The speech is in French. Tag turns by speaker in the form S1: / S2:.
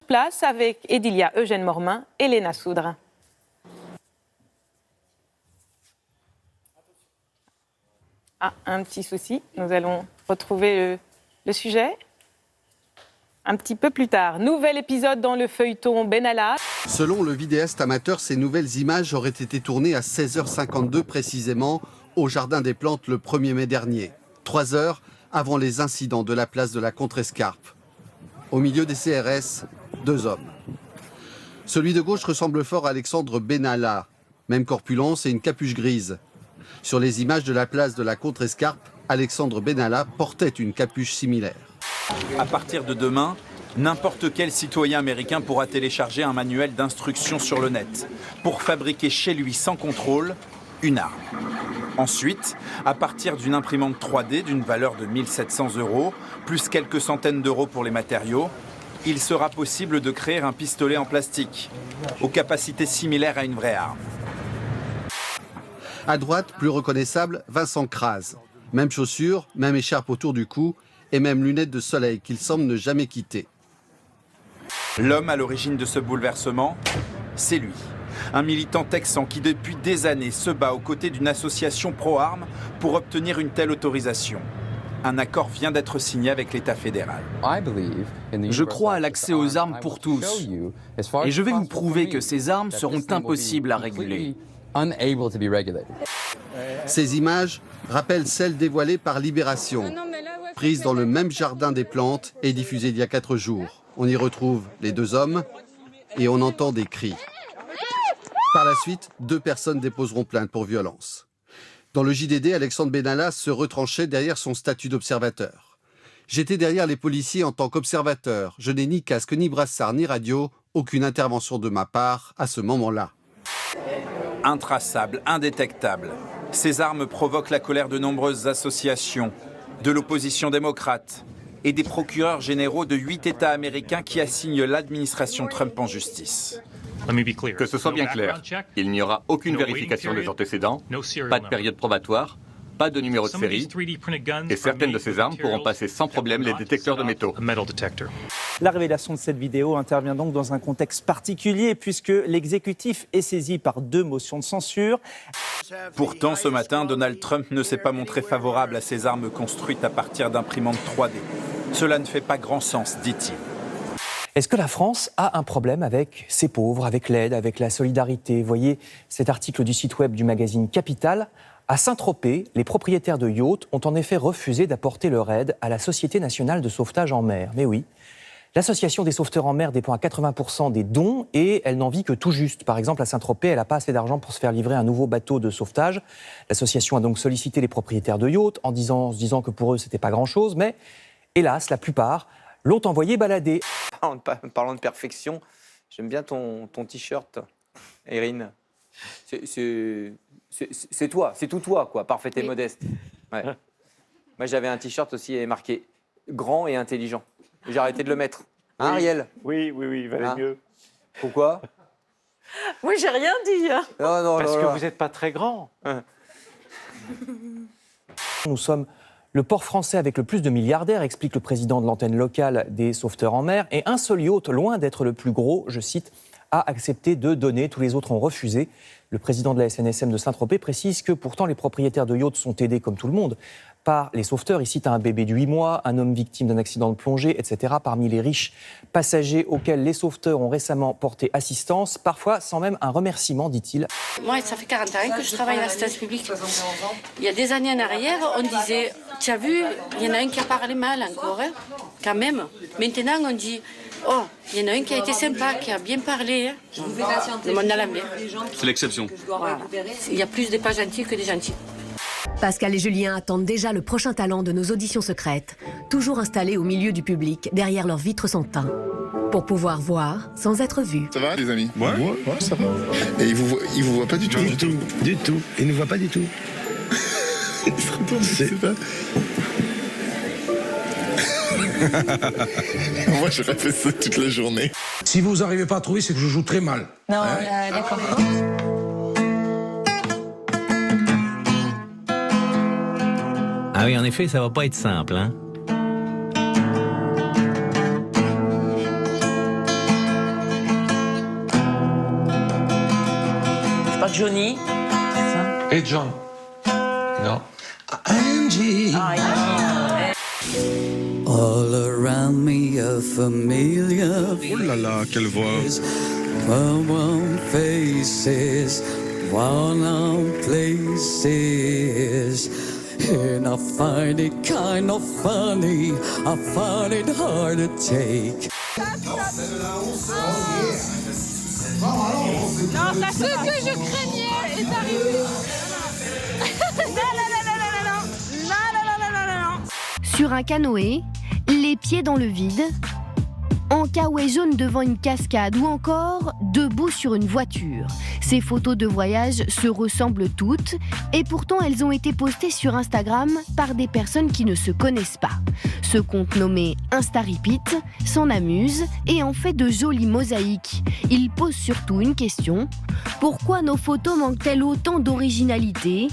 S1: Place avec Edilia Eugène Mormin et Léna Soudre. Ah, un petit souci. Nous allons retrouver le sujet un petit peu plus tard. Nouvel épisode dans le feuilleton Benalla.
S2: Selon le vidéaste amateur, ces nouvelles images auraient été tournées à 16h52 précisément au Jardin des Plantes le 1er mai dernier, 3 heures avant les incidents de la place de la Contrescarpe. Au milieu des CRS, 2 hommes. Celui de gauche ressemble fort à Alexandre Benalla, même corpulence et une capuche grise. Sur les images de la place de la Contrescarpe, Alexandre Benalla portait une capuche similaire.
S3: À partir de demain, n'importe quel citoyen américain pourra télécharger un manuel d'instruction sur le net pour fabriquer chez lui sans contrôle une arme. Ensuite, à partir d'une imprimante 3D d'une valeur de 1 700 €, plus quelques centaines d'euros pour les matériaux, il sera possible de créer un pistolet en plastique, aux capacités similaires à une vraie arme.
S2: À droite, plus reconnaissable, Vincent Crase. Même chaussures, même écharpe autour du cou et même lunettes de soleil qu'il semble ne jamais quitter.
S3: L'homme à l'origine de ce bouleversement, c'est lui. Un militant texan qui depuis des années se bat aux côtés d'une association pro-armes pour obtenir une telle autorisation. Un accord vient d'être signé avec l'État fédéral.
S4: Je crois à l'accès aux armes pour tous. Et je vais vous prouver que ces armes seront impossibles à réguler.
S2: Ces images rappellent celles dévoilées par Libération, prises dans le même Jardin des Plantes et diffusées il y a 4 jours. On y retrouve les 2 hommes et on entend des cris. Par la suite, 2 personnes déposeront plainte pour violence. Dans le JDD, Alexandre Benalla se retranchait derrière son statut d'observateur. J'étais derrière les policiers en tant qu'observateur. Je n'ai ni casque, ni brassard, ni radio. Aucune intervention de ma part à ce moment-là.
S3: Intraçables, indétectables, ces armes provoquent la colère de nombreuses associations, de l'opposition démocrate et des procureurs généraux de 8 États américains qui assignent l'administration Trump en justice.
S5: Que ce soit bien clair, il n'y aura aucune vérification des antécédents, pas de période probatoire, pas de numéro de série, et certaines de ces armes pourront passer sans problème les détecteurs de métaux.
S6: La révélation de cette vidéo intervient donc dans un contexte particulier puisque l'exécutif est saisi par 2 motions de censure.
S3: Pourtant, ce matin, Donald Trump ne s'est pas montré favorable à ces armes construites à partir d'imprimantes 3D. Cela ne fait pas grand sens, dit-il.
S7: Est-ce que la France a un problème avec ses pauvres, avec l'aide, avec la solidarité? Voyez cet article du site web du magazine Capital. À Saint-Tropez, les propriétaires de yachts ont en effet refusé d'apporter leur aide à la Société nationale de sauvetage en mer. Mais oui, l'association des sauveteurs en mer dépend à 80% des dons et elle n'en vit que tout juste. Par exemple, à Saint-Tropez, elle n'a pas assez d'argent pour se faire livrer un nouveau bateau de sauvetage. L'association a donc sollicité les propriétaires de yachts en se disant que pour eux, c'était pas grand-chose. Mais hélas, la plupart l'ont envoyé balader.
S8: Parlant de perfection, j'aime bien ton t-shirt, Erin. C'est toi, c'est tout toi, quoi, parfait et modeste. Ouais. Moi, j'avais un t-shirt aussi marqué grand et intelligent. J'ai arrêté de le mettre. Hein, Ariel?
S9: Oui, il valait mieux.
S8: Pourquoi?
S1: Oui, j'ai rien dit. Hein.
S8: Non,
S9: parce que vous n'êtes pas très grand.
S7: Nous sommes le port français avec le plus de milliardaires, explique le président de l'antenne locale des sauveteurs en mer. Et un seul yacht, loin d'être le plus gros, je cite, a accepté de donner. Tous les autres ont refusé. Le président de la SNSM de Saint-Tropez précise que pourtant les propriétaires de yachts sont aidés comme tout le monde par les sauveteurs. Il cite un bébé de 8 mois, un homme victime d'un accident de plongée, etc. Parmi les riches passagers auxquels les sauveteurs ont récemment porté assistance, parfois sans même un remerciement, dit-il.
S10: Moi, ça fait 40 ans que je travaille à l'assistance publique. Il y a des années en arrière, on disait, tu as vu, il y en a un qui a parlé mal encore, hein, quand même. Maintenant, on dit, oh, il y en a un qui a été sympa, qui a bien parlé. Hein. Le monde à l'envers.
S5: C'est l'exception.
S10: Voilà. Il y a plus de pas gentils que des gentils.
S11: Pascal et Julien attendent déjà le prochain talent de nos auditions secrètes, toujours installés au milieu du public, derrière leurs vitres sans teint, pour pouvoir voir sans être vus.
S12: Ça va les amis? Ouais, ça va. Et ils vous voient pas du tout?
S13: Du tout. Ils ne voient pas du tout.
S12: Ils se retournent, je sais pas. Moi, j'aurais fait ça toute la journée.
S13: Si vous n'arrivez pas à trouver, c'est que je joue très mal.
S10: Non, d'accord.
S14: Ah oui, en effet, ça va pas être simple, hein.
S15: C'est pas Johnny, c'est ça?
S16: Et John. Non.
S13: Angie.
S17: All around me a familiar.
S12: Oh là là, quelle voix.
S17: Warm faces, warm places. And I find it kind of funny, I find it hard to take.
S18: Non, ce que je craignais est arrivé.
S11: Sur un canoë, les pieds dans le vide, en caouet jaune devant une cascade ou encore debout sur une voiture. Ces photos de voyage se ressemblent toutes et pourtant elles ont été postées sur Instagram par des personnes qui ne se connaissent pas. Ce compte nommé InstaRepeat s'en amuse et en fait de jolies mosaïques. Il pose surtout une question: pourquoi nos photos manquent-elles autant d'originalité ?